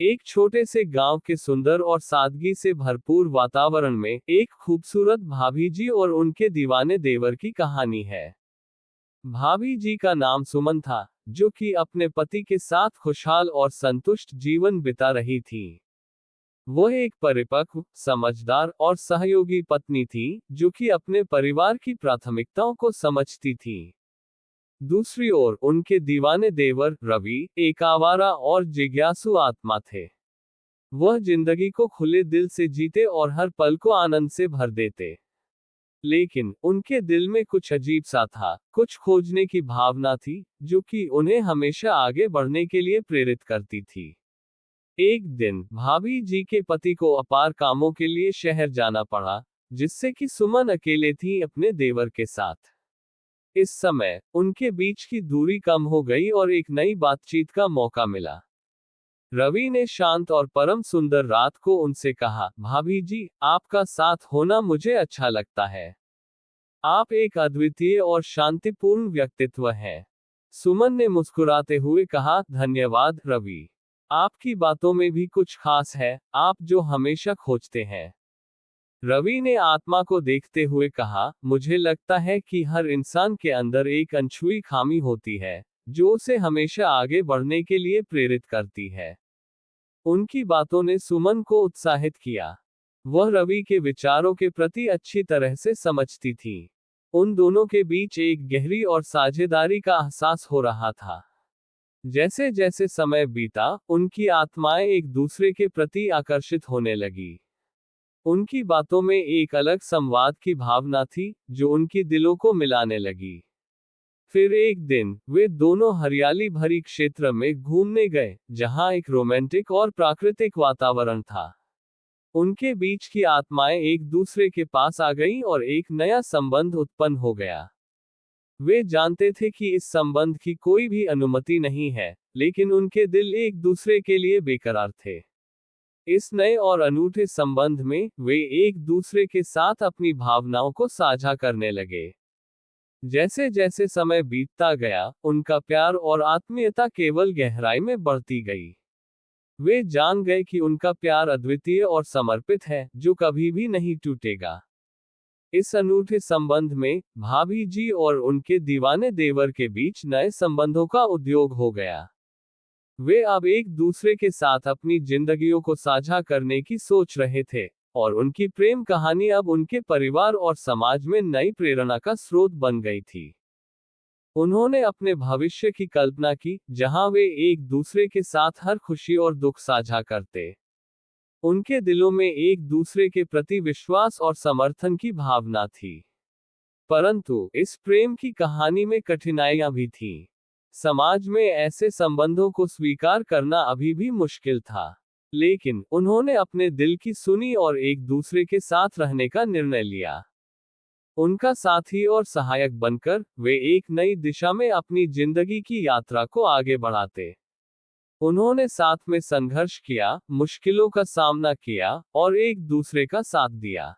एक छोटे से गांव के सुंदर और सादगी से भरपूर वातावरण में एक खूबसूरत भाभी जी और उनके दीवाने देवर की कहानी है। भाभी जी का नाम सुमन था, जो कि अपने पति के साथ खुशहाल और संतुष्ट जीवन बिता रही थी। वह एक परिपक्व, समझदार और सहयोगी पत्नी थी, जो कि अपने परिवार की प्राथमिकताओं को समझती थी। दूसरी ओर उनके दीवाने देवर रवि एक आवारा और जिज्ञासु आत्मा थे। वह जिंदगी को खुले दिल से जीते और हर पल को आनंद से भर देते। लेकिन उनके दिल में कुछ अजीब सा था, कुछ खोजने की भावना थी, जो कि उन्हें हमेशा आगे बढ़ने के लिए प्रेरित करती थी। एक दिन भाभी जी के पति को अपार कामों के लिए शहर जाना पड़ा, जिससे कि सुमन अकेले थी अपने देवर के साथ। इस समय उनके बीच की दूरी कम हो गई और एक नई बातचीत का मौका मिला। रवि ने शांत और परम सुंदर रात को उनसे कहा, भाभी जी, आपका साथ होना मुझे अच्छा लगता है। आप एक अद्वितीय और शांतिपूर्ण व्यक्तित्व हैं। सुमन ने मुस्कुराते हुए कहा, धन्यवाद रवि। आपकी बातों में भी कुछ खास है, आप जो हमेशा खोजते हैं। रवि ने आत्मा को देखते हुए कहा, मुझे लगता है कि हर इंसान के अंदर एक अनछुई खामी होती है, जो उसे हमेशा आगे बढ़ने के लिए प्रेरित करती है। उनकी बातों ने सुमन को उत्साहित किया। वह रवि के विचारों के प्रति अच्छी तरह से समझती थी। उन दोनों के बीच एक गहरी और साझेदारी का एहसास हो रहा था। जैसे जैसे समय बीता, उनकी आत्माएं एक दूसरे के प्रति आकर्षित होने लगी। उनकी बातों में एक अलग संवाद की भावना थी, जो उनकी दिलों को मिलाने लगी। फिर एक दिन वे दोनों हरियाली भरी क्षेत्र में घूमने गए, जहां एक रोमांटिक और प्राकृतिक वातावरण था। उनके बीच की आत्माएं एक दूसरे के पास आ गईं और एक नया संबंध उत्पन्न हो गया। वे जानते थे कि इस संबंध की कोई भी अनुमति नहीं है, लेकिन उनके दिल एक दूसरे के लिए बेकरार थे। इस नए और अनूठे संबंध में वे एक दूसरे के साथ अपनी भावनाओं को साझा करने लगे। जैसे जैसे समय बीतता गया, उनका प्यार और आत्मीयता केवल गहराई में बढ़ती गई। वे जान गए कि उनका प्यार अद्वितीय और समर्पित है, जो कभी भी नहीं टूटेगा। इस अनूठे संबंध में भाभी जी और उनके दीवाने देवर के बीच नए संबंधों का उद्योग हो गया। वे अब एक दूसरे के साथ अपनी जिंदगियों को साझा करने की सोच रहे थे, और उनकी प्रेम कहानी अब उनके परिवार और समाज में नई प्रेरणा का स्रोत बन गई थी। उन्होंने अपने भविष्य की कल्पना की, जहां वे एक दूसरे के साथ हर खुशी और दुख साझा करते। उनके दिलों में एक दूसरे के प्रति विश्वास और समर्थन की भावना थी। परंतु इस प्रेम की कहानी में कठिनाइयां भी थीं। समाज में ऐसे संबंधों को स्वीकार करना अभी भी मुश्किल था। लेकिन उन्होंने अपने दिल की सुनी और एक दूसरे के साथ रहने का निर्णय लिया। उनका साथी और सहायक बनकर वे एक नई दिशा में अपनी जिंदगी की यात्रा को आगे बढ़ाते। उन्होंने साथ में संघर्ष किया, मुश्किलों का सामना किया और एक दूसरे का साथ दिया।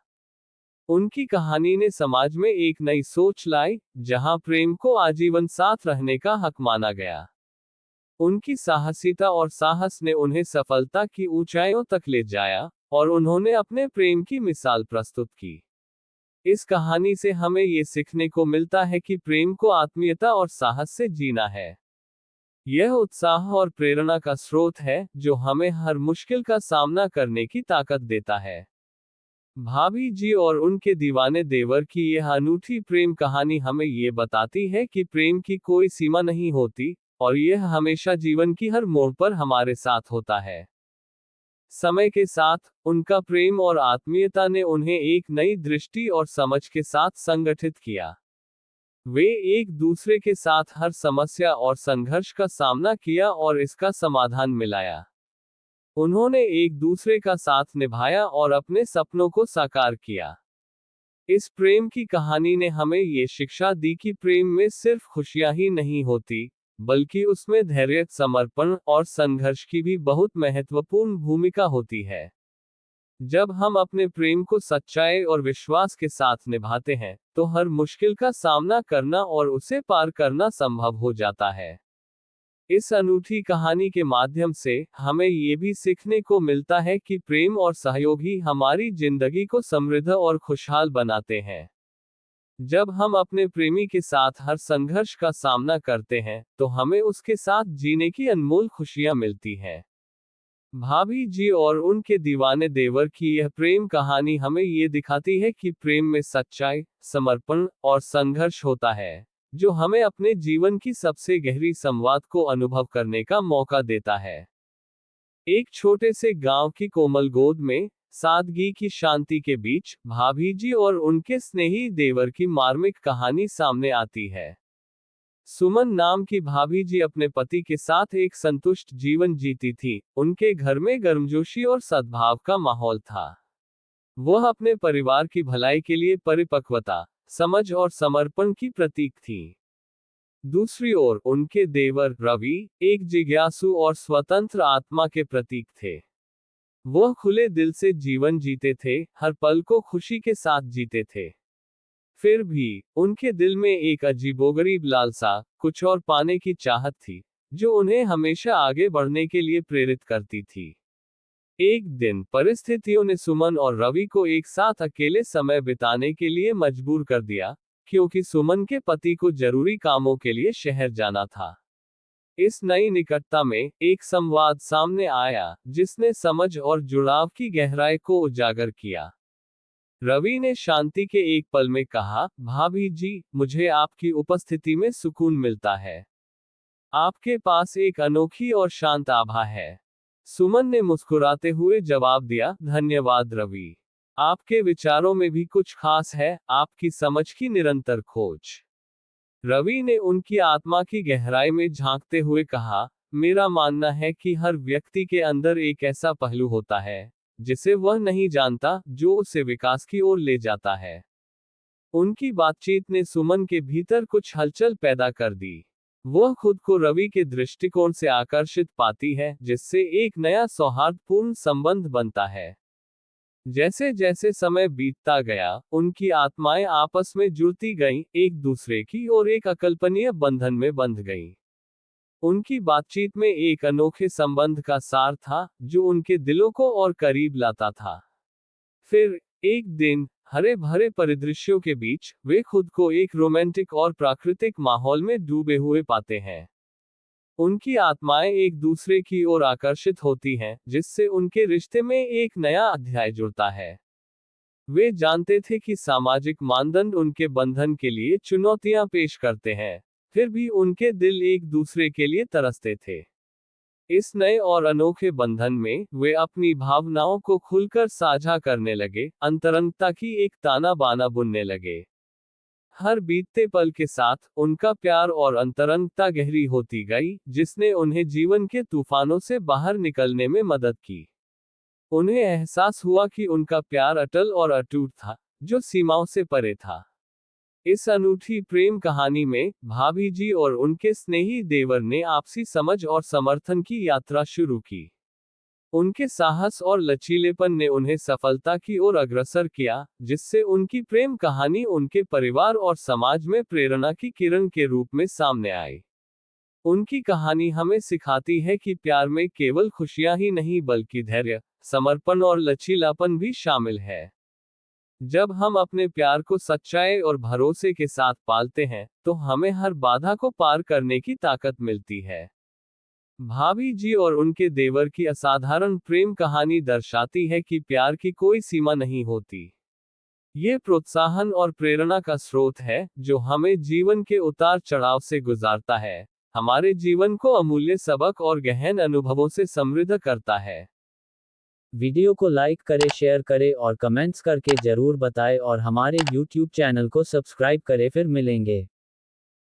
उनकी कहानी ने समाज में एक नई सोच लाई, जहां प्रेम को आजीवन साथ रहने का हक माना गया। उनकी साहसिकता और साहस ने उन्हें सफलता की ऊंचाइयों तक ले जाया, और उन्होंने अपने प्रेम की मिसाल प्रस्तुत की। इस कहानी से हमें ये सीखने को मिलता है कि प्रेम को आत्मीयता और साहस से जीना है। यह उत्साह और प्रेरणा का स्रोत है, जो हमें हर मुश्किल का सामना करने की ताकत देता है। भाभी जी और उनके दीवाने देवर की यह अनूठी प्रेम कहानी हमें ये बताती है कि प्रेम की कोई सीमा नहीं होती, और यह हमेशा जीवन की हर मोड़ पर हमारे साथ होता है। समय के साथ उनका प्रेम और आत्मीयता ने उन्हें एक नई दृष्टि और समझ के साथ संगठित किया। वे एक दूसरे के साथ हर समस्या और संघर्ष का सामना किया और इसका समाधान मिलाया। उन्होंने एक दूसरे का साथ निभाया और अपने सपनों को साकार किया। इस प्रेम की कहानी ने हमें ये शिक्षा दी कि प्रेम में सिर्फ खुशियां ही नहीं होती, बल्कि उसमें धैर्य, समर्पण और संघर्ष की भी बहुत महत्वपूर्ण भूमिका होती है। जब हम अपने प्रेम को सच्चाई और विश्वास के साथ निभाते हैं, तो हर मुश्किल का सामना करना और उसे पार करना संभव हो जाता है। इस अनूठी कहानी के माध्यम से हमें ये भी सीखने को मिलता है कि प्रेम और सहयोग ही हमारी जिंदगी को समृद्ध और खुशहाल बनाते हैं। जब हम अपने प्रेमी के साथ हर संघर्ष का सामना करते हैं, तो हमें उसके साथ जीने की अनमोल खुशियां मिलती हैं। भाभी जी और उनके दीवाने देवर की यह प्रेम कहानी हमें ये दिखाती है कि प्रेम में सच्चाई, समर्पण और संघर्ष होता है, जो हमें अपने जीवन की सबसे गहरी संवाद को अनुभव करने का मौका देता है। एक छोटे से गांव की कोमल गोद में, सादगी की शांति के बीच, भाभी जी और उनके स्नेही देवर की मार्मिक कहानी सामने आती है। सुमन नाम की भाभी जी अपने पति के साथ एक संतुष्ट जीवन जीती थी। उनके घर में गर्मजोशी और सद्भाव का माहौल था। वह अपने परिवार की भलाई के लिए परिपक्वता, समझ और समर्पण की प्रतीक थी। दूसरी ओर उनके देवर रवि एक जिज्ञासु और स्वतंत्र आत्मा के प्रतीक थे। वह खुले दिल से जीवन जीते थे, हर पल को खुशी के साथ जीते थे। फिर भी उनके दिल में एक अजीबोगरीब लालसा, कुछ और पाने की चाहत थी, जो उन्हें हमेशा आगे बढ़ने के लिए प्रेरित करती थी। एक दिन परिस्थितियों ने सुमन और रवि को एक साथ अकेले समय बिताने के लिए मजबूर कर दिया, क्योंकि सुमन के पति को जरूरी कामों के लिए शहर जाना था। इस नई निकटता में एक संवाद सामने आया, जिसने समझ और जुड़ाव की गहराई को उजागर किया। रवि ने शांति के एक पल में कहा, भाभी जी, मुझे आपकी उपस्थिति में सुकून मिलता है। आपके पास एक अनोखी और शांत आभा है। सुमन ने मुस्कुराते हुए जवाब दिया, धन्यवाद रवि। आपके विचारों में भी कुछ खास है, आपकी समझ की निरंतर खोज। रवि ने उनकी आत्मा की गहराई में झांकते हुए कहा, मेरा मानना है कि हर व्यक्ति के अंदर एक ऐसा पहलू होता है, जिसे वह नहीं जानता, जो उसे विकास की ओर ले जाता है। उनकी बातचीत ने सुमन के भीतर कुछ हलचल पैदा कर दी। वह खुद को रवि के दृष्टिकोण से आकर्षित पाती है, जिससे एक नया सौहार्दपूर्ण संबंध बनता है। जैसे जैसे समय बीतता गया, उनकी आत्माएं आपस में जुड़ती गईं, एक दूसरे की और एक अकल्पनीय बंधन में बंध गईं। उनकी बातचीत में एक अनोखे संबंध का सार था, जो उनके दिलों को और करीब लाता था। फिर एक दिन, हरे भरे परिदृश्यों के बीच, वे खुद को एक रोमांटिक और प्राकृतिक माहौल में डूबे हुए पाते हैं। उनकी आत्माएं एक दूसरे की ओर आकर्षित होती हैं, जिससे उनके रिश्ते में एक नया अध्याय जुड़ता है। वे जानते थे कि सामाजिक मानदंड उनके बंधन के लिए चुनौतियां पेश करते हैं, फिर भी उनके दिल एक दूसरे के लिए तरसते थे। इस नए और अनोखे बंधन में वे अपनी भावनाओं को खुलकर साझा करने लगे, अंतरंगता की एक ताना बाना बुनने लगे। हर बीतते पल के साथ उनका प्यार और अंतरंगता गहरी होती गई, जिसने उन्हें जीवन के तूफानों से बाहर निकलने में मदद की। उन्हें एहसास हुआ कि उनका प्यार अटल और अटूट था, जो सीमाओं से परे था। इस अनूठी प्रेम कहानी में भाभी जी और उनके स्नेही देवर ने आपसी समझ और समर्थन की यात्रा शुरू की। उनके साहस और लचीलेपन ने उन्हें सफलता की ओर अग्रसर किया, जिससे उनकी प्रेम कहानी उनके परिवार और समाज में प्रेरणा की किरण के रूप में सामने आई। उनकी कहानी हमें सिखाती है कि प्यार में केवल खुशियां ही नहीं, बल्कि धैर्य, समर्पण और लचीलापन भी शामिल है। जब हम अपने प्यार को सच्चाई और भरोसे के साथ पालते हैं, तो हमें हर बाधा को पार करने की ताकत मिलती है। भाभी जी और उनके देवर की असाधारण प्रेम कहानी दर्शाती है कि प्यार की कोई सीमा नहीं होती। ये प्रोत्साहन और प्रेरणा का स्रोत है, जो हमें जीवन के उतार चढ़ाव से गुजारता है, हमारे जीवन को अमूल्य सबक और गहन अनुभवों से समृद्ध करता है। वीडियो को लाइक करें, शेयर करें और कमेंट्स करके जरूर बताएं और हमारे YouTube चैनल को सब्सक्राइब करें। फिर मिलेंगे।